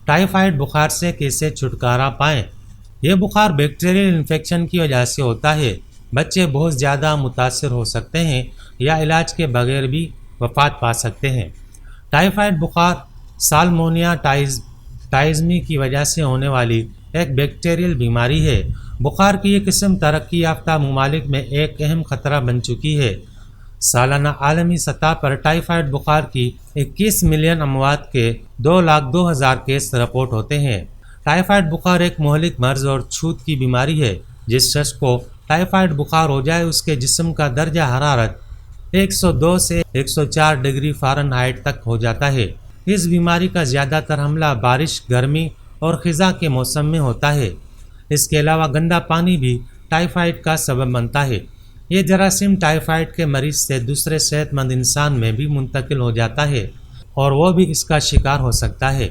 Typhoid बुखार से कैसे छुटकारा पाएं? यह बुखार बैक्टीरियल इन्फेक्शन की वजह से होता है। बच्चे बहुत ज़्यादा मुतासर हो सकते हैं या इलाज के बगैर भी वफात पा सकते हैं। टाइफाइड बुखार साल्मोनिया टाइज्मी की वजह से होने वाली एक बैक्टीरियल बीमारी है। बुखार की ये किस्म तरक्की याफ्ता ममालिक में एक अहम खतरा बन चुकी है। सालाना आलमी सतह पर टाइफाइड बुखार की 21 मिलियन अमवात के 2,02,000 केस रिपोर्ट होते हैं। टाइफाइड बुखार एक मुहलिक मर्ज और छूत की बीमारी है। जिस शख्स को टाइफाइड बुखार हो जाए उसके जिस्म का दर्जा हरारत 102 से 104 डिग्री फ़ारेनहाइट तक हो जाता है। इस बीमारी का ज़्यादातर हमला बारिश, गर्मी और ख़िज़ा के मौसम में होता है। इसके अलावा गंदा पानी भी टाइफाइड का सबब बनता है। ये जरासीम टाइफाइड के मरीज से दूसरे सेहतमंद इंसान में भी मुंतकिल हो जाता है और वो भी इसका शिकार हो सकता है।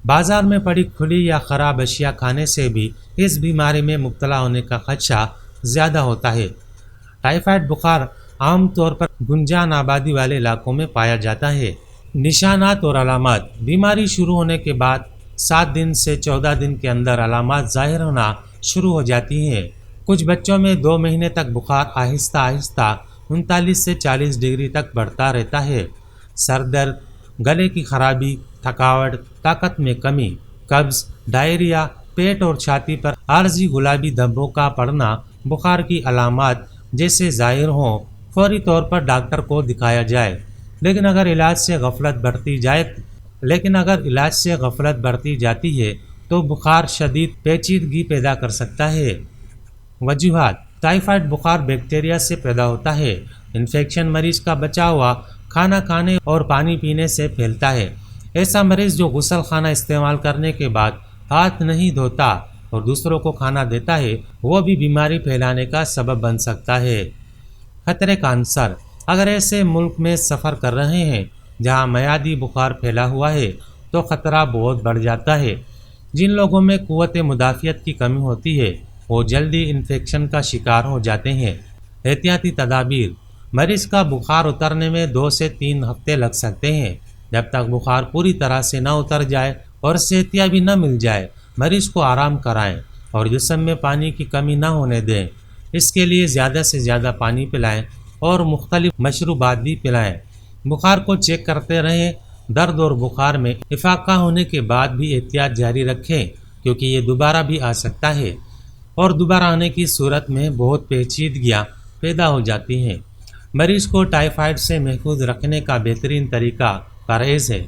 बाज़ार में पड़ी खुली या ख़राब अशिया खाने से भी इस बीमारी में मुब्तला होने का खदशा ज़्यादा होता है। टाइफाइड बुखार आम तौर पर गुंजान आबादी वाले इलाकों में पाया जाता है। निशानात और अलामत: बीमारी शुरू होने के बाद 7 दिन से 14 दिन के अंदर अलामत ज़ाहिर होना शुरू हो जाती हैं। कुछ बच्चों में 2 महीने तक बुखार आहिस्ता आहिस्ता 39 से 40 डिग्री तक बढ़ता रहता है। सर दर्द, गले की खराबी, थकावट, ताकत में कमी, कब्ज़, डायरिया, पेट और छाती पर आर्जी गुलाबी धब्बों का पड़ना बुखार की अलामत जैसे ज़ाहिर हों फौरी तौर पर डॉक्टर को दिखाया जाए। लेकिन अगर इलाज से गफलत बढ़ती जाती है तो बुखार शदीद पेचीदगी पैदा कर सकता है। वजूहात: टाइफाइड बुखार बैक्टीरिया से पैदा होता है। इन्फेक्शन मरीज का बचा हुआ खाना खाने और पानी पीने से फैलता है। ऐसा मरीज जो गुसल खाना इस्तेमाल करने के बाद हाथ नहीं धोता और दूसरों को खाना देता है वो भी बीमारी फैलाने का सबब बन सकता है। खतरे का अंसर: अगर ऐसे मुल्क में सफ़र कर रहे हैं जहां मयादी बुखार फैला हुआ है तो ख़तरा बहुत बढ़ जाता है। जिन लोगों में क़ुव्वत मुदाफ़ियत की कमी होती है वो जल्दी इन्फेक्शन का शिकार हो जाते हैं। एहतियाती तदाबीर: मरीज़ का बुखार उतरने में 2 से 3 हफ्ते लग सकते हैं। जब तक बुखार पूरी तरह से न उतर जाए और सेहतियाबी न मिल जाए मरीज़ को आराम कराएं और जिस्म में पानी की कमी न होने दें। इसके लिए ज़्यादा से ज़्यादा पानी पिलाएं और मुख्तलिफ मशरूबात भी पिलाएं। बुखार को चेक करते रहें। दर्द और बुखार में इफाक़ा होने के बाद भी एहतियात जारी रखें क्योंकि ये दोबारा भी आ सकता है और दोबारा आने की सूरत में बहुत पेचीदगियाँ पैदा हो जाती हैं। मरीज़ को टाइफाइड से महफूज रखने का बेहतरीन तरीका परहेज़ है।